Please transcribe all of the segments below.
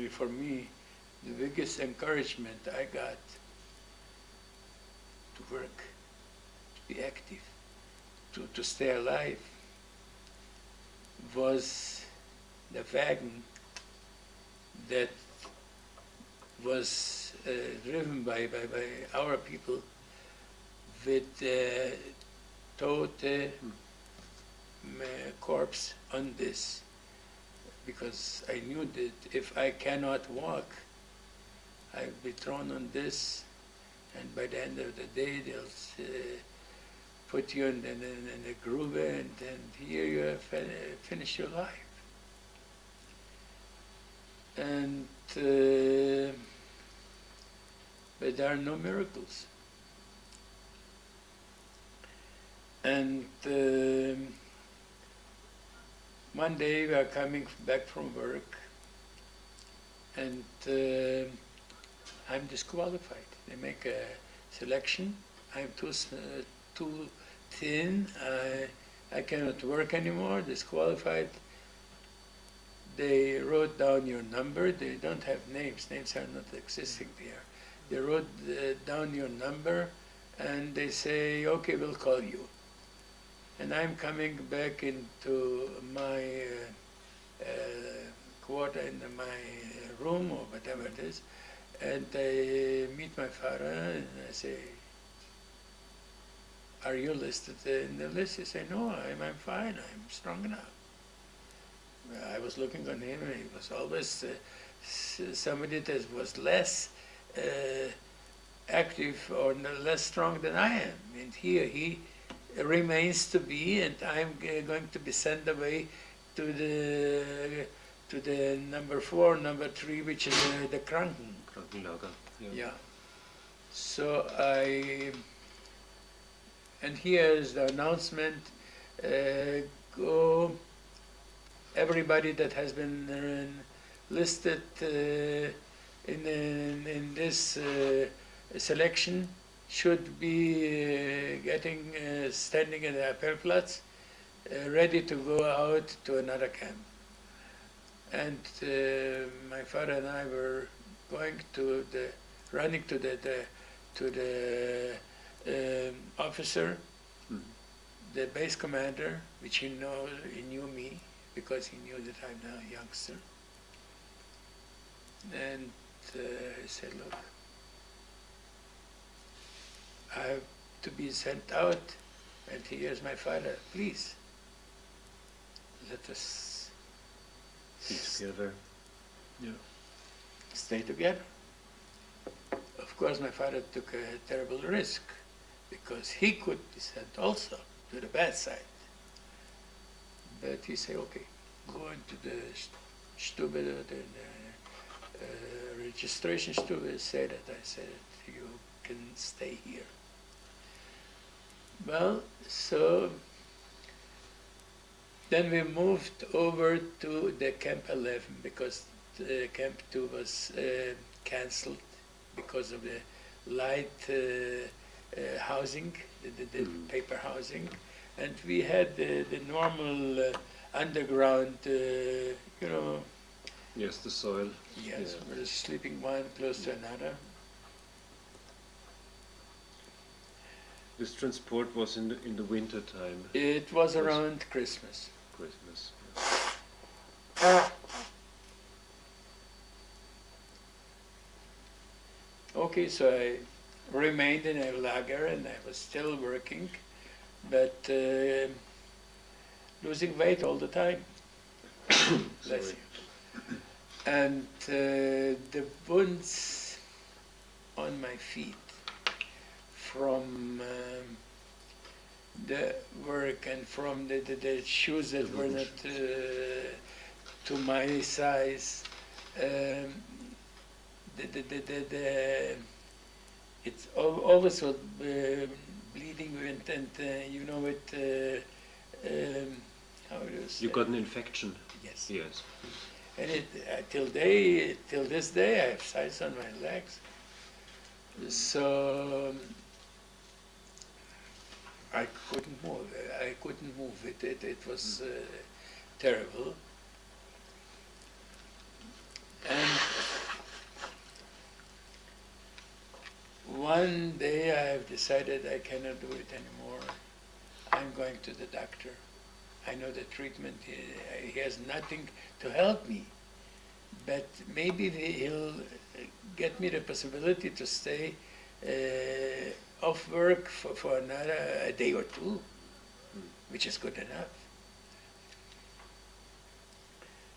for me, the biggest encouragement I got to work, to be active, to stay alive, was the wagon that was driven by our people with tote corpse on this, because I knew that if I cannot walk, I'll be thrown on this, and by the end of the day they'll put you in the groove, and here you have finished your life. And but there are no miracles. And one day we are coming back from work, and I'm disqualified. They make a selection. I'm too thin. I cannot work anymore. Disqualified. They wrote down your number. They don't have names. Names are not existing there. They wrote down your number, and they say, okay, we'll call you. And I'm coming back into my quarter, in my room, or whatever it is, and I meet my father, and I say, are you listed in the list? He said, no, I'm fine, I'm strong enough. I was looking on him, and he was always somebody that was less active or less strong than I am. And here he remains to be, and I'm going to be sent away to the number 4, number 3, which is the Krankenlager. Yeah. So and here is the announcement, go, everybody that has been listed in this selection should be standing in the Appellplatz, ready to go out to another camp. And my father and I were running to the officer, the base commander, which he knew me because he knew that I'm now a youngster. And I said, look, I have to be sent out, and here's my father. Please, let us be together. Yeah. Stay together. Of course, my father took a terrible risk, because he could be sent also to the bad side. But he said, okay, go into the stube, the registration stube, say that. I said, you can stay here. Well, so then we moved over to the Camp 11, because Camp 2 was cancelled because of the light housing, the paper housing, and we had the normal underground, Yes, the soil. Yes, yeah. We're sleeping one close to another. This transport was in the winter time. It was around Christmas. Christmas. Okay, so I remained in a lager, and I was still working, but losing weight all the time. Bless you. And the wounds on my feet from the work and from the shoes that were not to my size, it's always was bleeding, and how it is. You got an infection. Yes. Yes. And till this day, I have size on my legs. So I couldn't move. It was terrible. And one day I have decided I cannot do it anymore. I'm going to the doctor. I know the treatment, he has nothing to help me. But maybe he'll get me the possibility to stay off work for a day or two, which is good enough.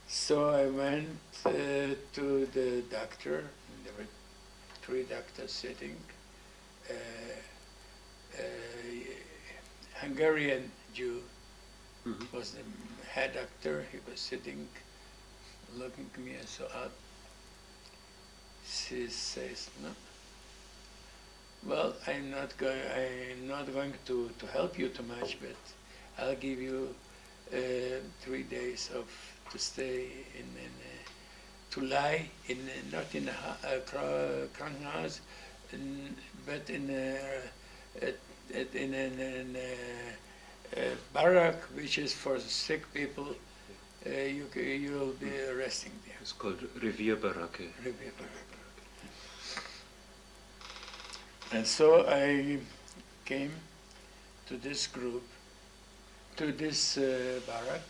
So I went to the doctor, and there were 3 doctors sitting. Hungarian Jew was the head doctor. He was sitting, looking at me and so up. She says, "No. Well, I'm not going to help you too much, but I'll give you 3 days to stay to lie not in a Krankenhaus, but in a barrack which is for sick people. You'll be resting there." It's called Revierbaracke. And so I came to this group, to this barrack,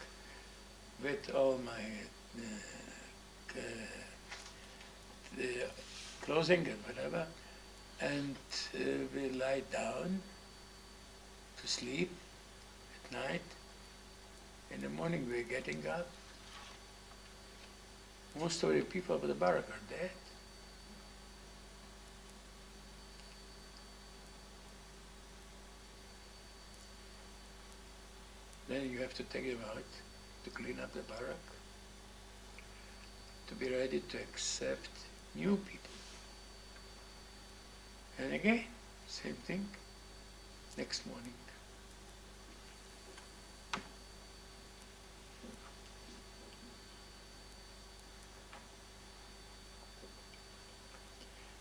with all my clothing and whatever, and we lie down to sleep at night. In the morning we're getting up. Most of the people of the barrack are dead. Then you have to take them out to clean up the barrack, to be ready to accept new people. And again, same thing, next morning.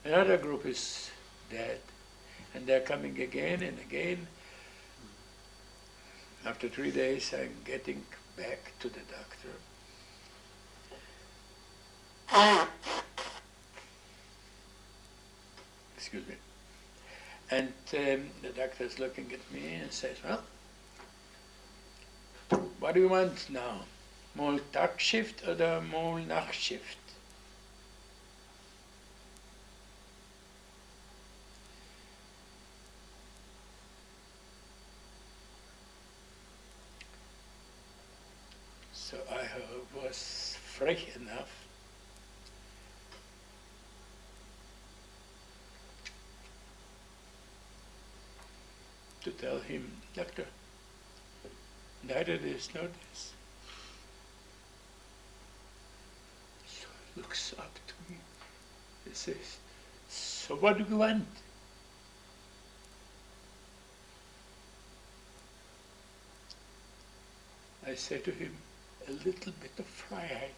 Another group is dead, and they're coming again and again. After 3 days, I'm getting back to the doctor. Excuse me. And the doctor is looking at me and says, "Well, what do you want now? More Tagschicht or more Nachtschicht?" So I was frech enough to tell him, "Doctor, neither this nor this." So he looks up to me. He says, "So what do you want?" I say to him, "A little bit of Freiheit."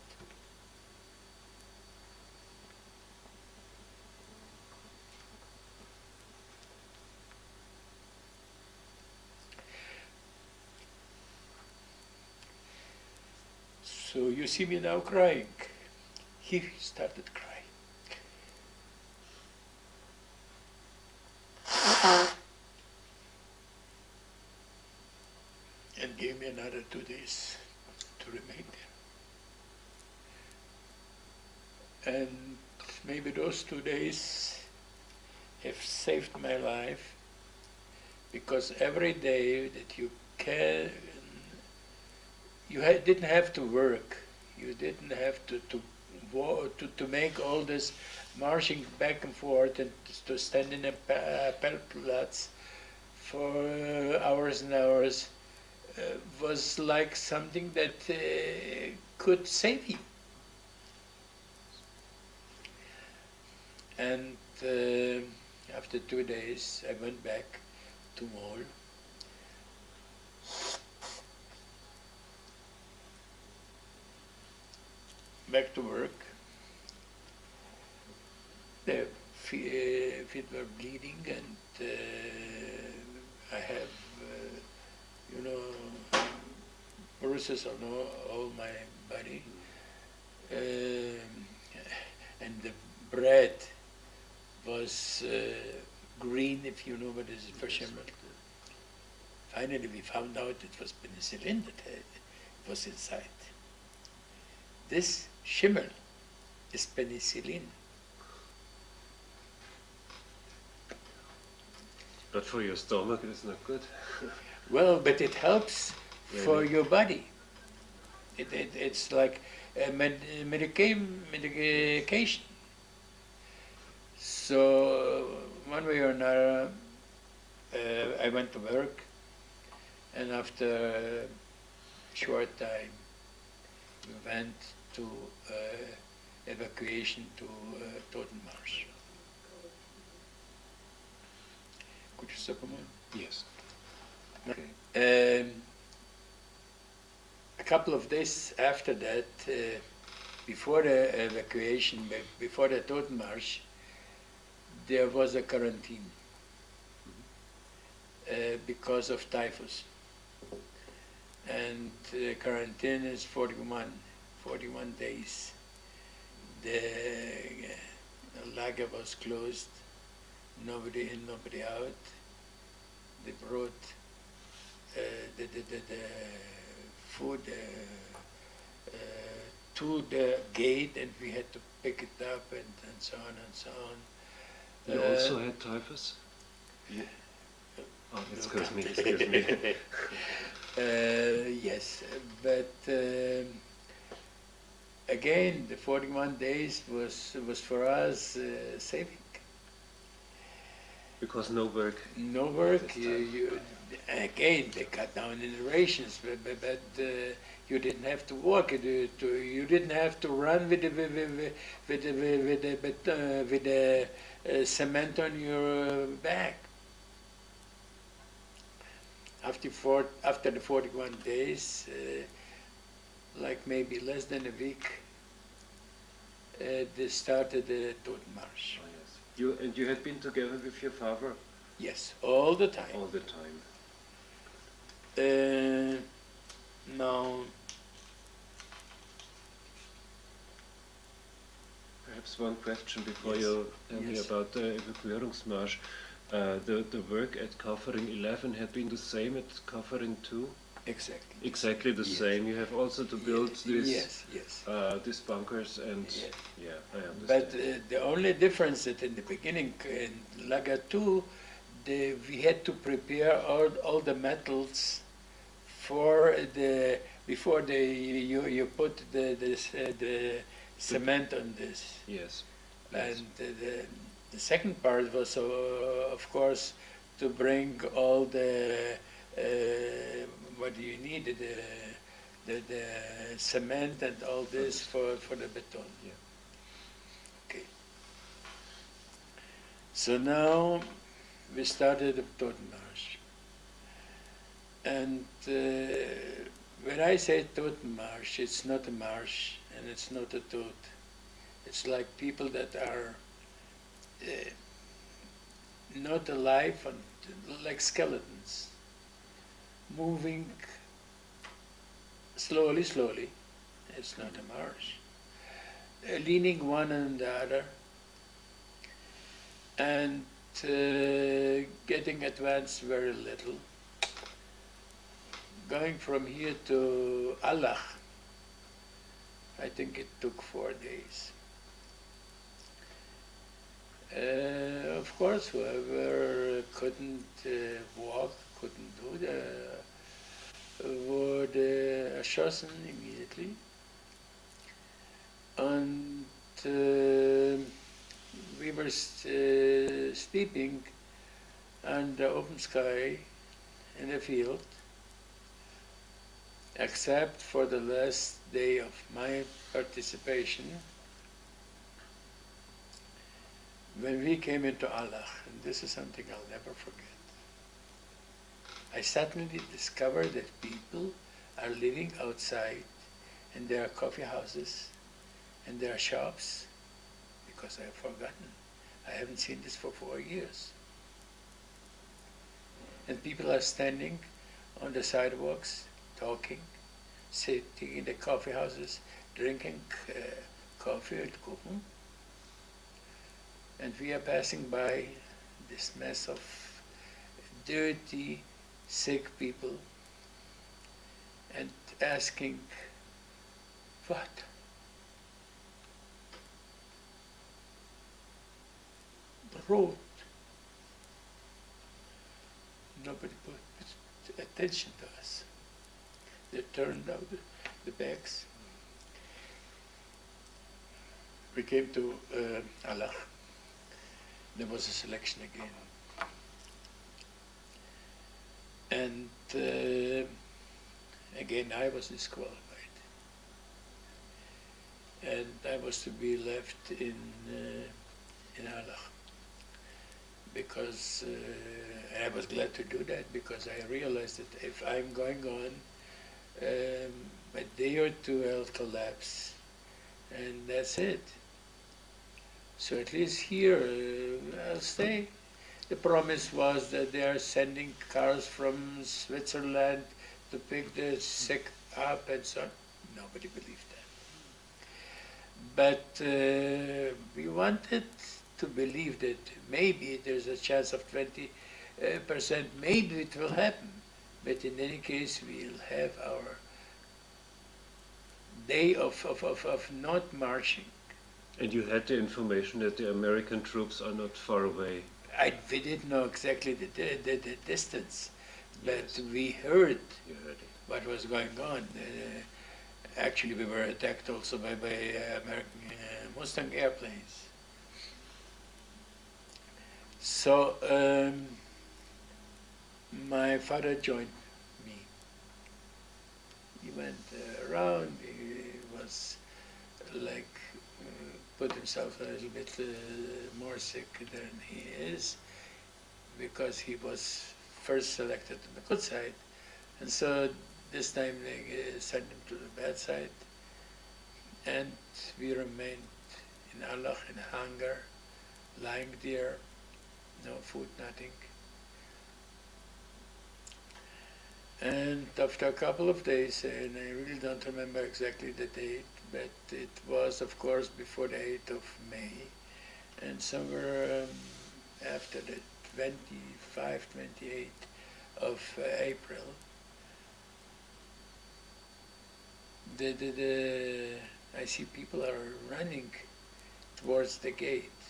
So you see me now crying. He started crying. And gave me another 2 days to remain there. And maybe those 2 days have saved my life, because every day that you can, didn't have to work. You didn't have to make all this marching back and forth and to stand in a Pelplatz for hours and hours. Was like something that could save you. And after 2 days, I went back to Mol. Back to work. The feet were bleeding, and I have bruises on all my body, and the bread was green, if you know what it is for schimmel. Finally, we found out it was penicillin that it was inside. This schimmel is penicillin. But for your stomach, it's not good. Well, but it helps for Really? your body. It's like a medication. So one way or another, I went to work, and after a short time, we went to evacuation to Totenmarsch. Could you stop a moment? Yes. A couple of days after that, before the evacuation, before the Totenmarsch, there was a quarantine because of typhus. And quarantine is 41 days. The lager was closed, nobody in, nobody out. They brought the food to the gate, and we had to pick it up, and so on and so on. You also had typhus? Yeah. Oh, excuse me. Yes, but again, the 41 days was for us saving. Because no work. No work. Again, they cut down in the rations, but you didn't have to walk. You didn't have to run with the cement on your back. After the 41 days, like maybe less than a week, they started the Totenmarsch. Oh, yes. You had been together with your father Yes, all the time. all the time. Now, Perhaps one question before Yes. you tell me Yes. about the Evakuierungsmarsch. The work at Kaufering 11 had been the same at Kaufering 2? exactly. Exactly the Yes. same. You have also to build Yes, yes. these bunkers and Yes. yeah, I understand. But the only difference that in the beginning, in Lager 2, we had to prepare all the metals for before you put the cement on this. Yes. Yes. And the second part was, of course, to bring all the what you needed, the cement and all this for the beton. Yeah. Okay. So now we started the Totenmarsch. And when I say Totenmarsch, it's not a march and it's not a toad. It's like people that are not alive, like skeletons, moving slowly, slowly. It's not a march. Leaning one on the other and getting advanced very little. Going from here to Allah, I think it took 4 days. Of course, whoever couldn't walk, couldn't do wurde erschossen immediately. And we were sleeping under open sky in a field, except for the last day of my participation, when we came into Allah, and this is something I'll never forget. I suddenly discovered that people are living outside, and there are coffee houses, and there are shops, because I have forgotten. I haven't seen this for 4 years. And people are standing on the sidewalks, talking, sitting in the coffee houses, drinking coffee and kuchen. And we are passing by this mess of dirty, sick people, and asking, what? The road. Nobody put attention to us. They turned out the backs. We came to Allah. There was a selection again. And again, I was disqualified. And I was to be left in Allah. Because I was glad to do that, because I realized that if I'm going on, a day or two I'll collapse, and that's it. So at least here I'll stay. The promise was that they are sending cars from Switzerland to pick the sick up and so on. Nobody believed that. But we wanted to believe that maybe there's a chance of 20%, maybe it will happen. But in any case, we'll have our day of not marching. And you had the information that the American troops are not far away. We didn't know exactly the distance, but Yes. we heard You heard it. what was going on. Actually, we were attacked also by American Mustang airplanes. So my father joined me. He went around. He was like put himself a little bit more sick than he is, because he was first selected on the good side, and so this time they sent him to the bad side, and we remained in Allah, in hunger, lying there, no food, nothing. And after a couple of days, and I really don't remember exactly the date, but it was, of course, before the 8th of May, and somewhere after the 25, 28 of April, I see people are running towards the gate,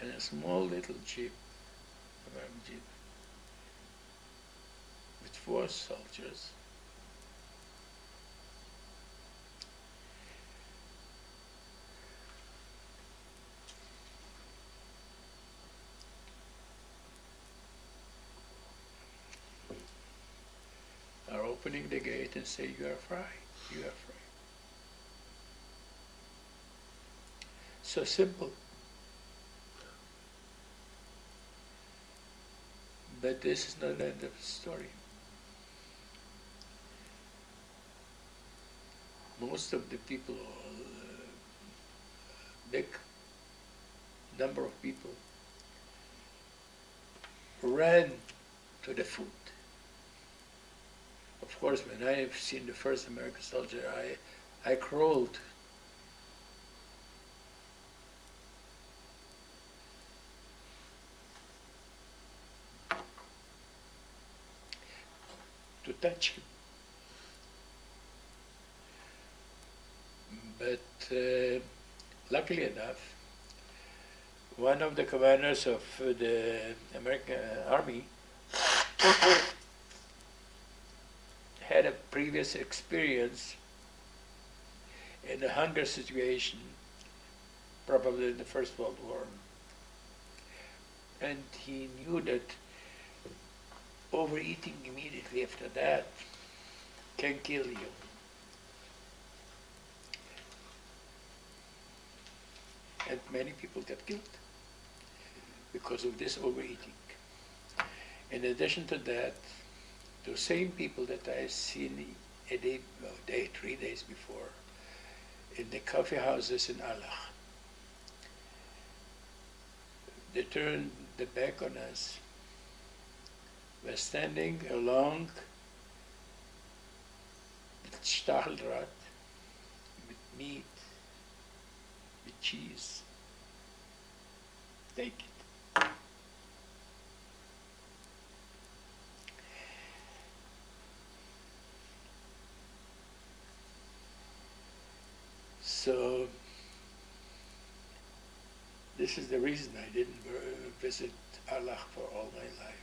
and a small little jeep, with 4 soldiers. Are opening the gate and say, you are free, you are free. So simple. But this is not the end of the story. Most of the people, big number of people, ran to the food. Of course, when I have seen the first American soldier, I crawled. To touch him. But luckily enough, one of the commanders of the American Army had a previous experience in a hunger situation, probably in the First World War. And he knew that overeating immediately after that can kill you. And many people get killed because of this overeating. In addition to that, the same people that I seen 3 days before in the coffee houses in Allah, they turned the back on us. We're standing along with Stacheldraht, with meat, with cheese. take it. So this is the reason I didn't visit Allah for all my life.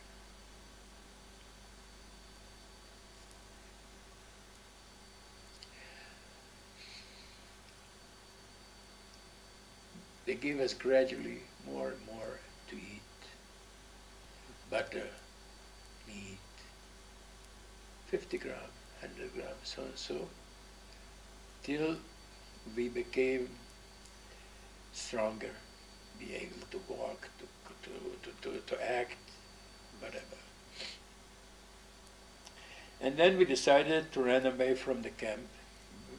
They gave us gradually more and more to eat. Butter, meat, 50 gram, 100 grams, so and so, till we became stronger, be able to walk, to act, whatever. And then we decided to run away from the camp.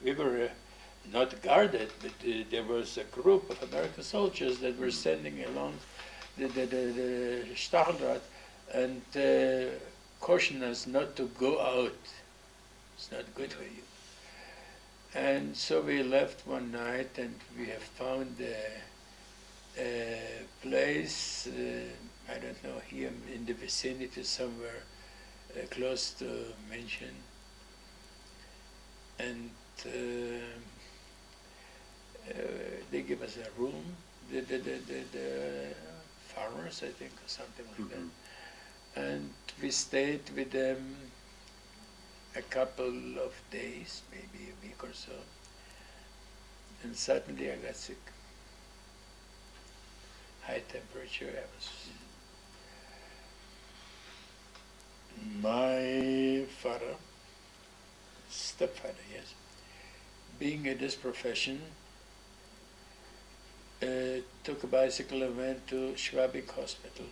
We were not guarded, but there was a group of American soldiers that were standing along the Stacheldraht and cautioned us not to go out. It's not good for you. And so we left one night, and we have found a place, I don't know, here in the vicinity somewhere, close to München. And they give us a room, the farmers, I think, or something like that. And we stayed with them a couple of days, maybe a week or so. And suddenly I got sick. High temperature, my father, stepfather, yes, being in this profession, took a bicycle and went to Schwabing Hospital.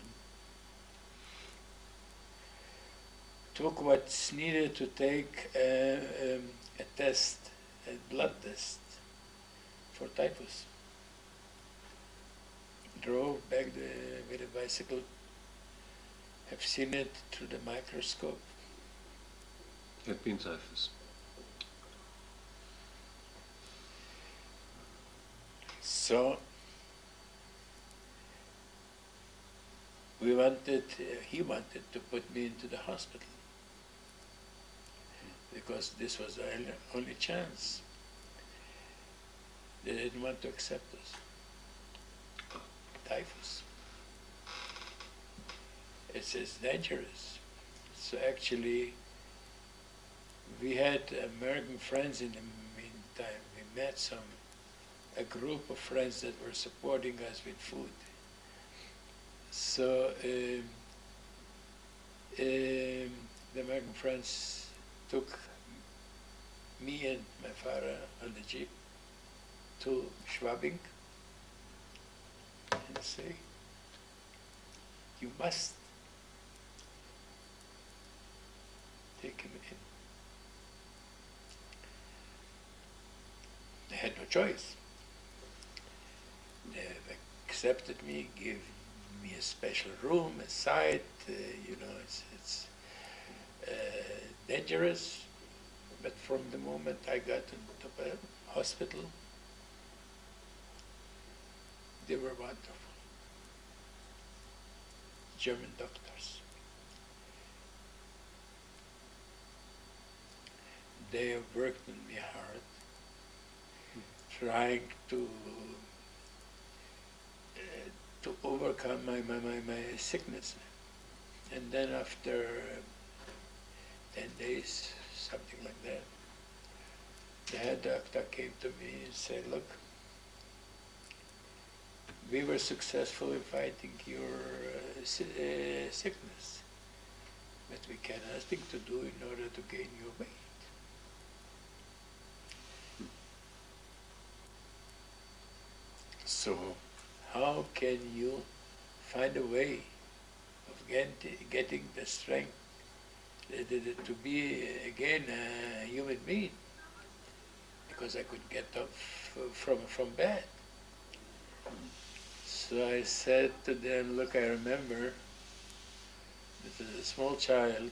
Took what's needed to take a test, a blood test for typhus. Drove back with a bicycle, have seen it through the microscope. Had been typhus. So he wanted to put me into the hospital because this was the only chance. They didn't want to accept us. Typhus. It's dangerous. So actually, we had American friends in the meantime. We met a group of friends that were supporting us with food. So the American friends took me and my father on the jeep to Schwabing and say, you must take him in. They had no choice. They accepted me, gave me a special room, a site, it's dangerous, but from the moment I got into the hospital, they were wonderful. German doctors. They have worked on me hard, trying to overcome my sickness. And then after 10 days, something like that, the head doctor came to me and said, look, we were successful in fighting your sickness, but we can nothing to do in order to gain your weight. So how can you find a way of getting the strength to be again a human being? Because I could get up from bed. So I said to them, look, I remember that as a small child,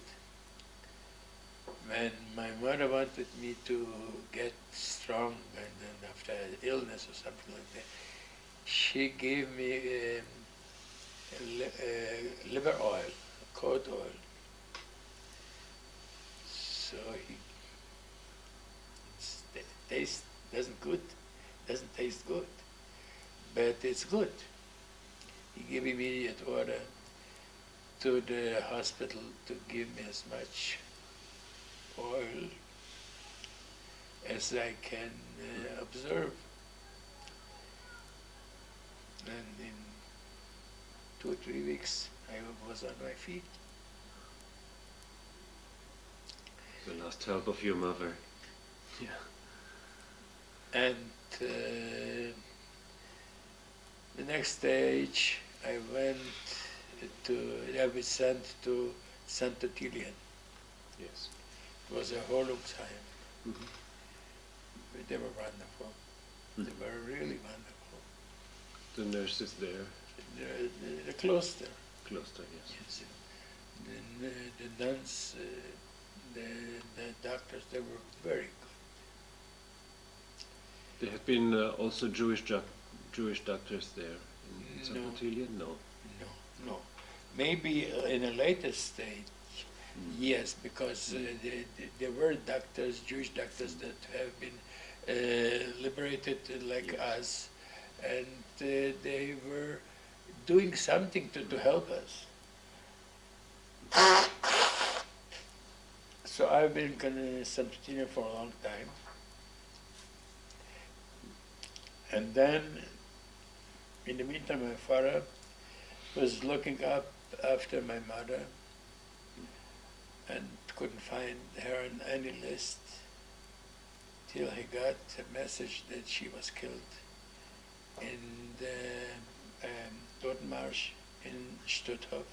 when my mother wanted me to get strong, and then after illness or something like that, she gave me liver oil, cod oil. So the taste doesn't taste good, but it's good. He gave immediate order to the hospital to give me as much oil as I can observe. And in 2 or 3 weeks, I was on my feet. The last help of your mother. Yeah. And the next stage, I was sent to St. Ottilian. Yes. It was a Holung time. Mhm. They were wonderful. They were really wonderful. The nurses there, The cloister. Kloster, yes. Yes. The nuns, the doctors, they were very good. There had been also Jewish doctors there in St. No. Ottilian? No. No. Maybe in a later stage, yes, because there were doctors, Jewish doctors, that have been liberated like us, and they were doing something to help us. So I've been in St. Ottilian for a long time. And then, in the meantime, my father was looking up after my mother and couldn't find her on any list till he got a message that she was killed in the Totenmarsch in Stutthof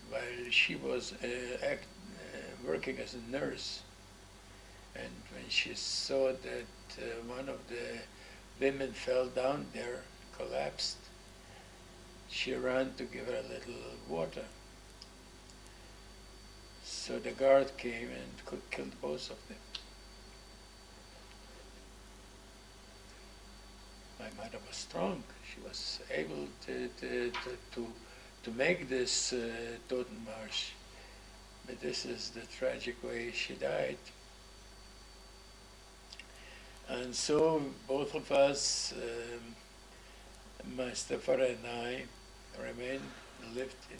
while she was working as a nurse. And when she saw that one of the women fell down there, collapsed, she ran to give her a little water. So the guard came and killed both of them. My mother was strong. She was able to make this Totenmarsch. But this is the tragic way she died. And so both of us, my stepfather and I, lived in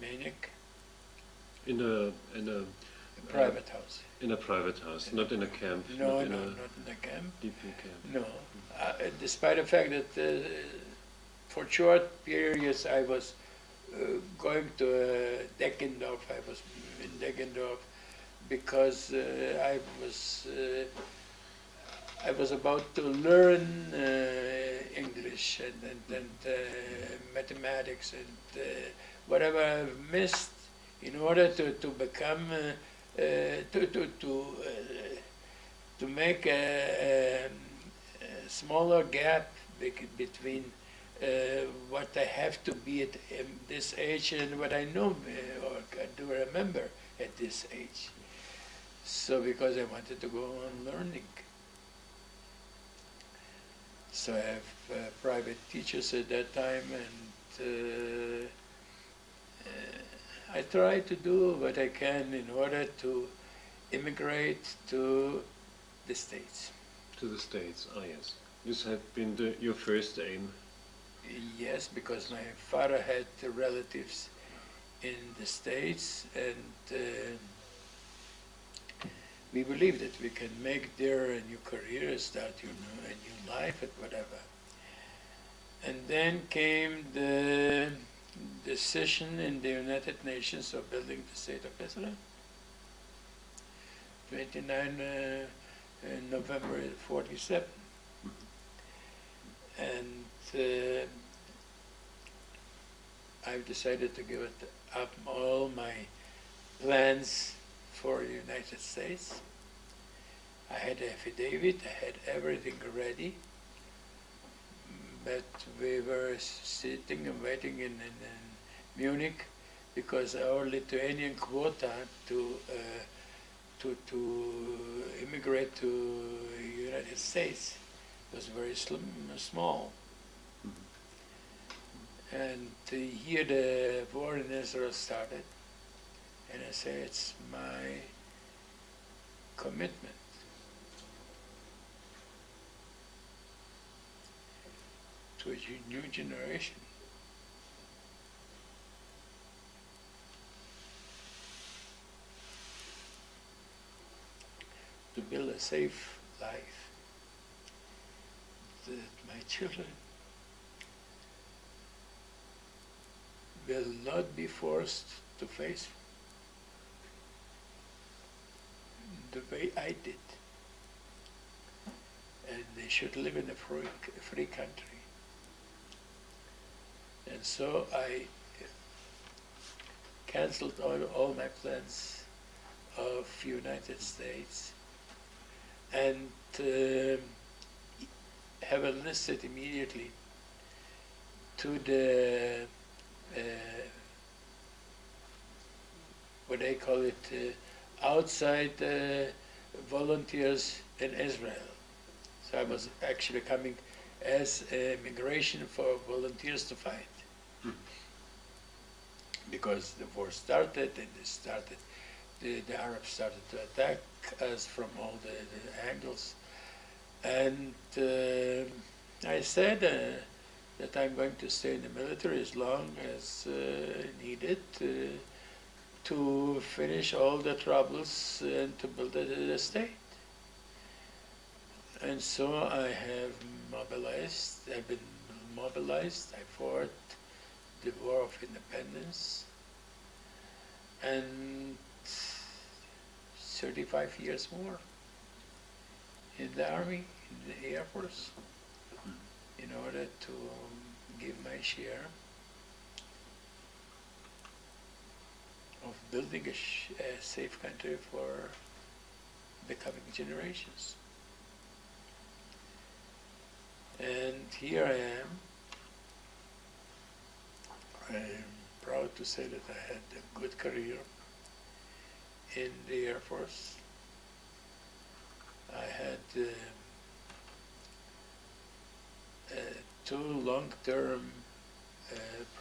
Munich, In a private house. in a private house, not in a camp. No, not in not a in the camp. DP camp. No, despite the fact that for short periods I was going to Deckendorf. I was in Deckendorf because I was about to learn English and mathematics and whatever I've missed in order to become to make a smaller gap between what I have to be at this age and what I know or do remember at this age. So because I wanted to go on learning. So I have private teachers at that time, and I try to do what I can in order to immigrate to the States. To the States, yes. This had been your first aim. Yes, because my father had relatives in the States, and we believe that we can make there a new career, start a new life, and whatever. And then came the decision in the United Nations of building the state of Israel. 29 November 47. And I've decided to give up all my plans for the United States. I had an affidavit, I had everything ready, but we were sitting and waiting in Munich because our Lithuanian quota to immigrate to the United States was very small. And here the war in Israel started, and I say it's my commitment to a new generation to build a safe life, that my children will not be forced to face the way I did. And they should live in a free country. And so I canceled all my plans of United States and have enlisted immediately to the what they call it, outside volunteers in Israel. So I was actually coming as a migration for volunteers to fight. Because the war started, and the Arabs started to attack us from all the angles. And I said that I'm going to stay in the military as long as needed to finish all the troubles and to build a state. And so I have mobilized, I've been mobilized, I fought the War of Independence, and 35 years more in the Army, in the Air Force, in order to give my share of building a safe country for the coming generations. And here I am. I'm proud to say that I had a good career in the Air Force. I had two long-term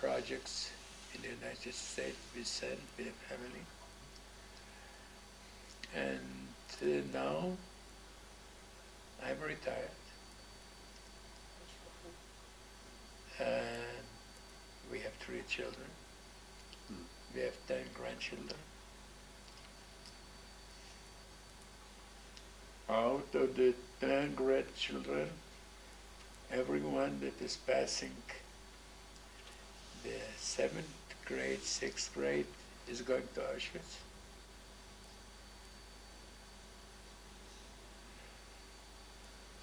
projects in the United States with Sen, with a family. And now I'm retired. And we have 3 children. We have 10 grandchildren. Out of the 10 grandchildren, everyone that is passing the 7th grade, 6th grade is going to Auschwitz.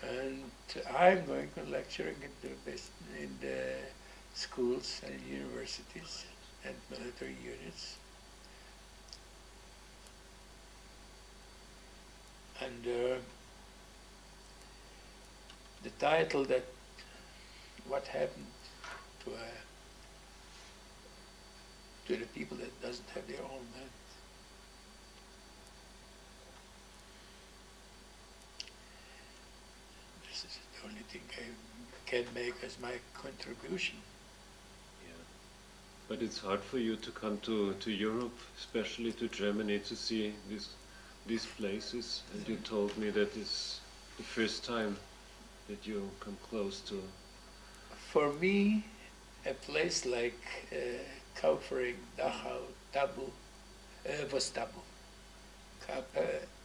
And I'm going to lecturing in the schools and universities and military units. And the title that what happened to the people that doesn't have their own land. This is the only thing I can make as my contribution. Yeah. But it's hard for you to come to Europe, especially to Germany, to see these places. And you told me that it's the first time that you come close to. For me, a place like Kaufering, Dachau, Tabu, was Tabu.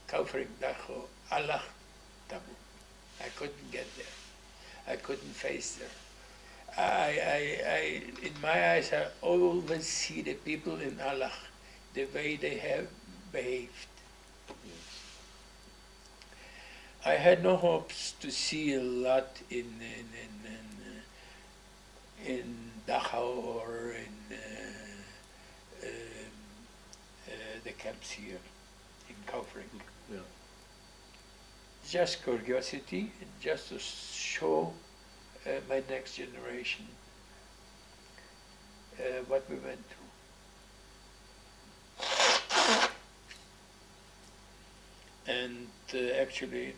Kaufering, Dachau, Allah, Tabu. I couldn't get there. I couldn't face there. I in my eyes, I always see the people in Allah, the way they have behaved. I had no hopes to see a lot in Dachau or in the camps here in Kaufering. Yeah. Just curiosity, just to show my next generation what we went through. And actually,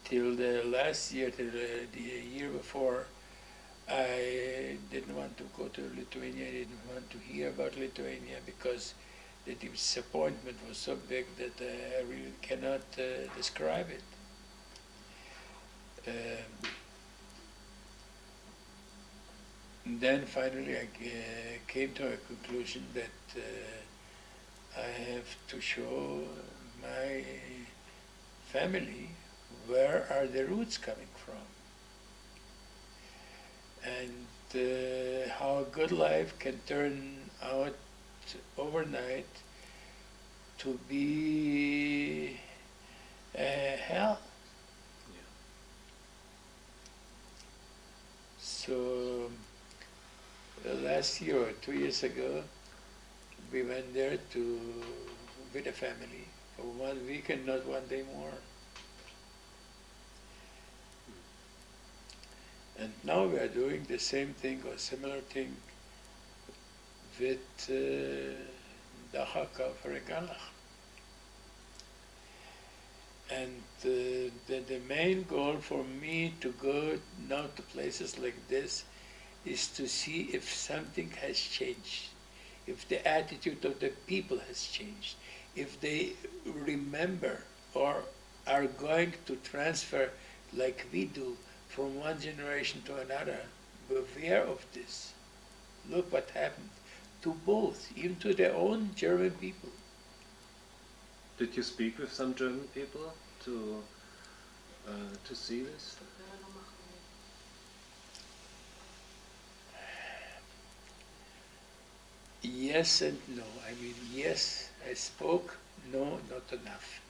till the last year, till the year before, I didn't want to go to Lithuania. I didn't want to hear about Lithuania because the disappointment was so big that I really cannot describe it. Then finally I came to a conclusion that I have to show my family where are the roots coming from, and how a good life can turn out overnight to be hell. Yeah. So last year or 2 years ago, we went there with a family for 1 week and not 1 day more. And now we are doing the same thing or similar thing with Dachau for a Galach. And the main goal for me to go now to places like this is to see if something has changed, if the attitude of the people has changed, if they remember or are going to transfer like we do from one generation to another, beware of this. Look what happened to both, even to their own German people. Did you speak with some German people to see this? Yes and no. I mean, yes, I spoke, no, not enough.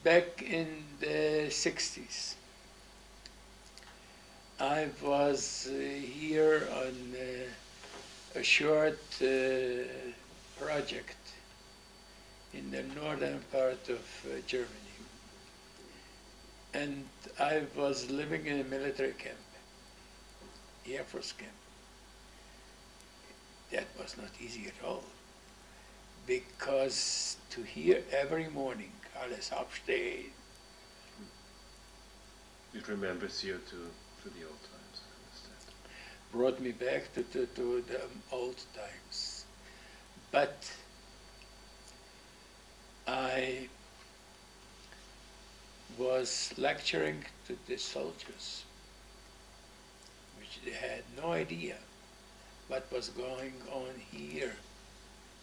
Back in the 60s, I was here on a short project in the northern part of Germany. And I was living in a military camp, Air Force camp. That was not easy at all, because to hear every morning, alles aufstehen. It remembers you to the old times, I understand. Brought me back to the old times. But I was lecturing to the soldiers, which they had no idea what was going on here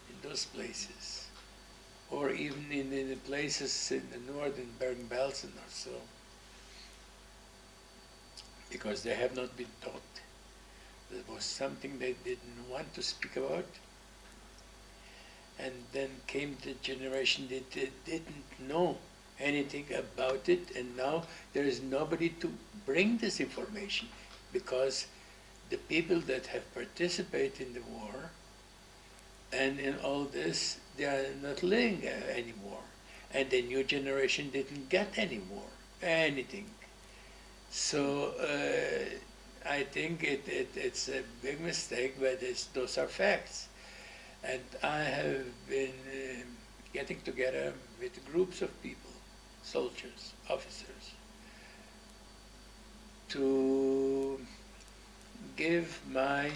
in those places, or even in the places in the north, in Bergen-Belsen or so, because they have not been taught. There was something they didn't want to speak about. And then came the generation that didn't know anything about it, and now there is nobody to bring this information, because the people that have participated in the war and in all this, they are not living anymore. And the new generation didn't get anymore anything. So I think it's a big mistake, but those are facts. And I have been getting together with groups of people, soldiers, officers, to give my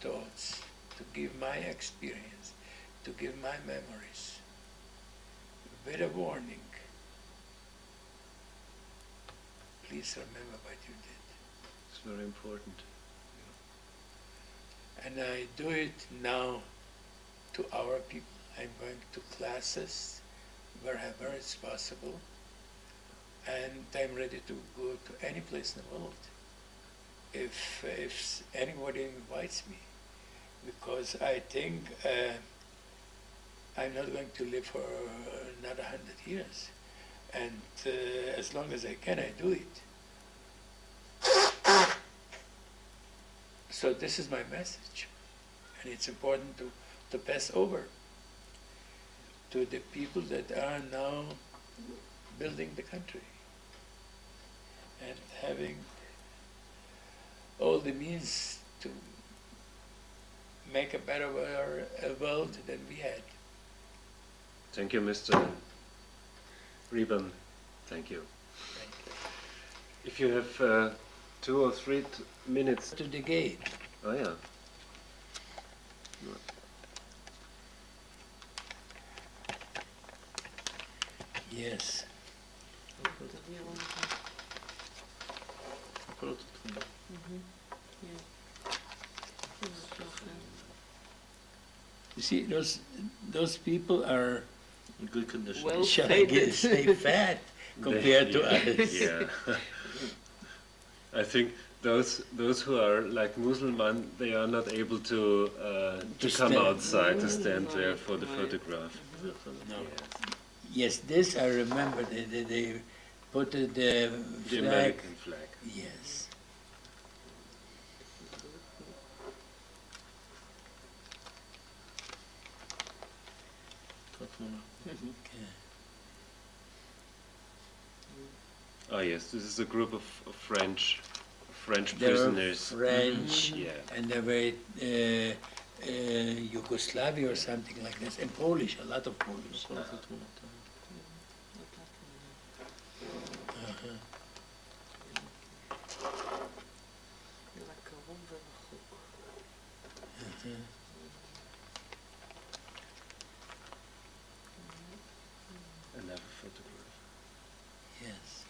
thoughts, to give my experience, to give my memories, with a warning. Please remember what you did. It's very important. And I do it now to our people. I'm going to classes wherever it's possible, and I'm ready to go to any place in the world if anybody invites me, because I think I'm not going to live for another 100 years, and as long as I can, I do it. So this is my message, and it's important to pass over to the people that are now building the country and having all the means to make a better world than we had. Thank you, Mr. Ribon, thank you. If you have 2 or 3 minutes. To the gate. Oh yeah. Yes. You see, those people are, In good condition. Well shall I fed. say, fat compared to us. Yeah. I think those who are like Muslim, they are not able to come stand. outside to stand there for the Right. photograph. No. Yes, this I remember. They put the The flag. American flag. Yes. Okay. Oh yes, this is a group of French They were prisoners. French, Yeah. and they were Yugoslavia or something like this, and Polish, a lot of Polish. Another photograph. Yes.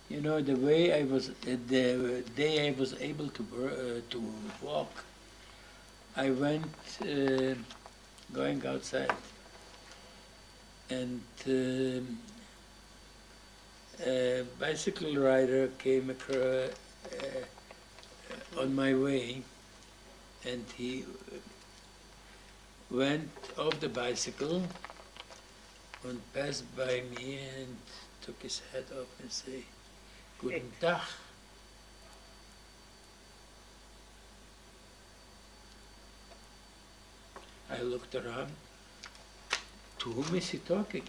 You know, the way I was, the day I was able to walk, I went going outside, and a bicycle rider came across on my way, and he went off the bicycle and passed by me and took his hat off and say, "Guten Tag." I looked around. To whom is he talking?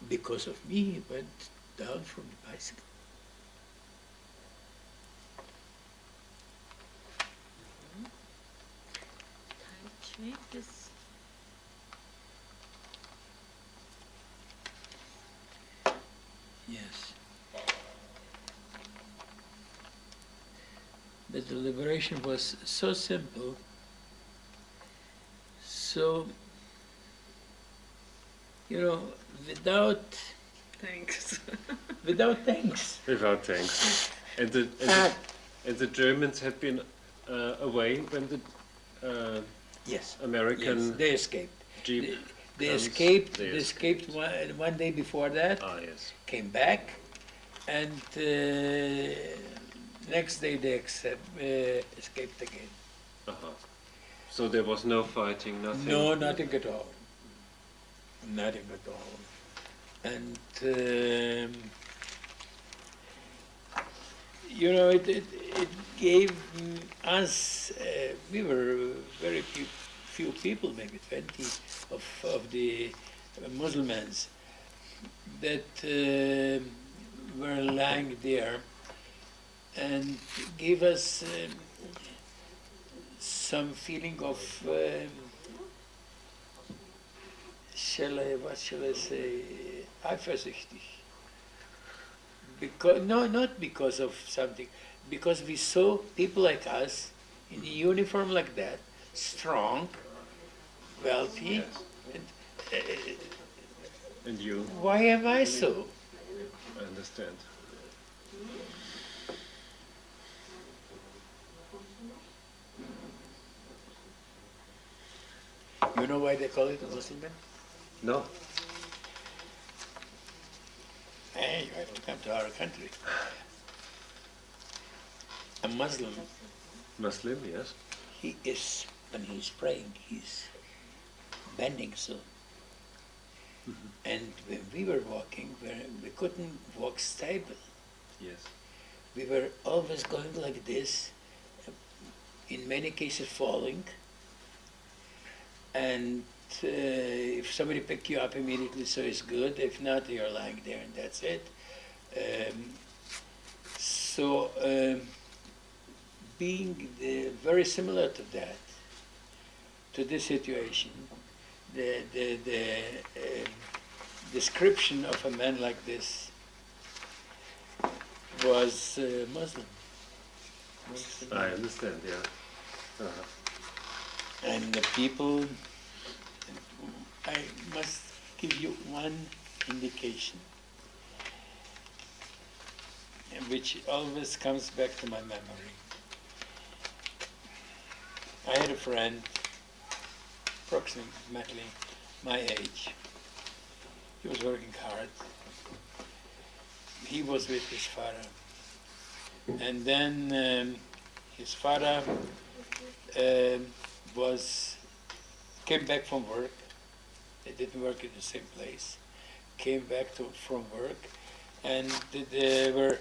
Because of me, he went down from the bicycle. Yes. But the liberation was so simple, so, you know, without Thanks. thanks. Without thanks. And the Germans had been away when the Yes. American Yes, they escaped. jeep. They comes, escaped. they They escaped one day before that. Ah yes. Came back, and next day they escaped again. Uh-huh. So there was no fighting, nothing. No, nothing at all. Nothing at all. And you know, it gave us. We were very few people, maybe 20 of the Muslims that were lying there, and gave us some feeling of what shall I say, eifersüchtig. Because, no, not because of something, because we saw people like us in a uniform like that, strong, wealthy, Yes. and And you why am I so? understand. You know why they call it a Muslim? No. Hey, you have to come to our country. A Muslim, Muslim, yes. he is, when he's praying, he's bending so. And when we were walking, we couldn't walk stable. Yes. We were always going like this, in many cases falling. And if somebody pick you up immediately, so it's good. If not, you're lying there and that's it. Being very similar to that, to this situation, the description of a man like this was Muslim. I understand, yeah. And the people, I must give you one indication, which always comes back to my memory. I had a friend, approximately my age. He was working hard. He was with his father. And then his father came back from work. They didn't work in the same place. Came back from work, and they were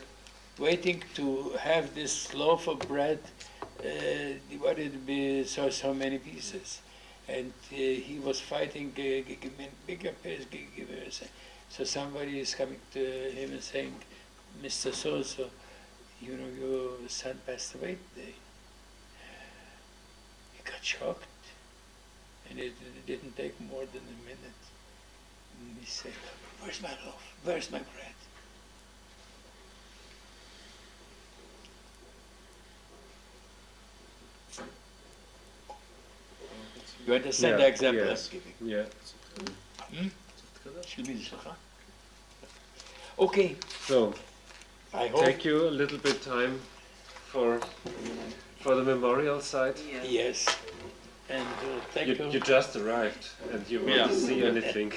waiting to have this loaf of bread divided into so many pieces. And he was fighting, give me a bigger piece, give me a. So somebody is coming to him and saying, Mr. So-and-so, you know, your son passed away today. He got shocked, and it didn't take more than a minute. And he said, where's my loaf? Where's my bread? You understand the example yes. I'm giving? Yeah. Okay, So, I hope. take you a little bit time for the memorial site. Yes, and thank you. You just arrived and you want to see anything.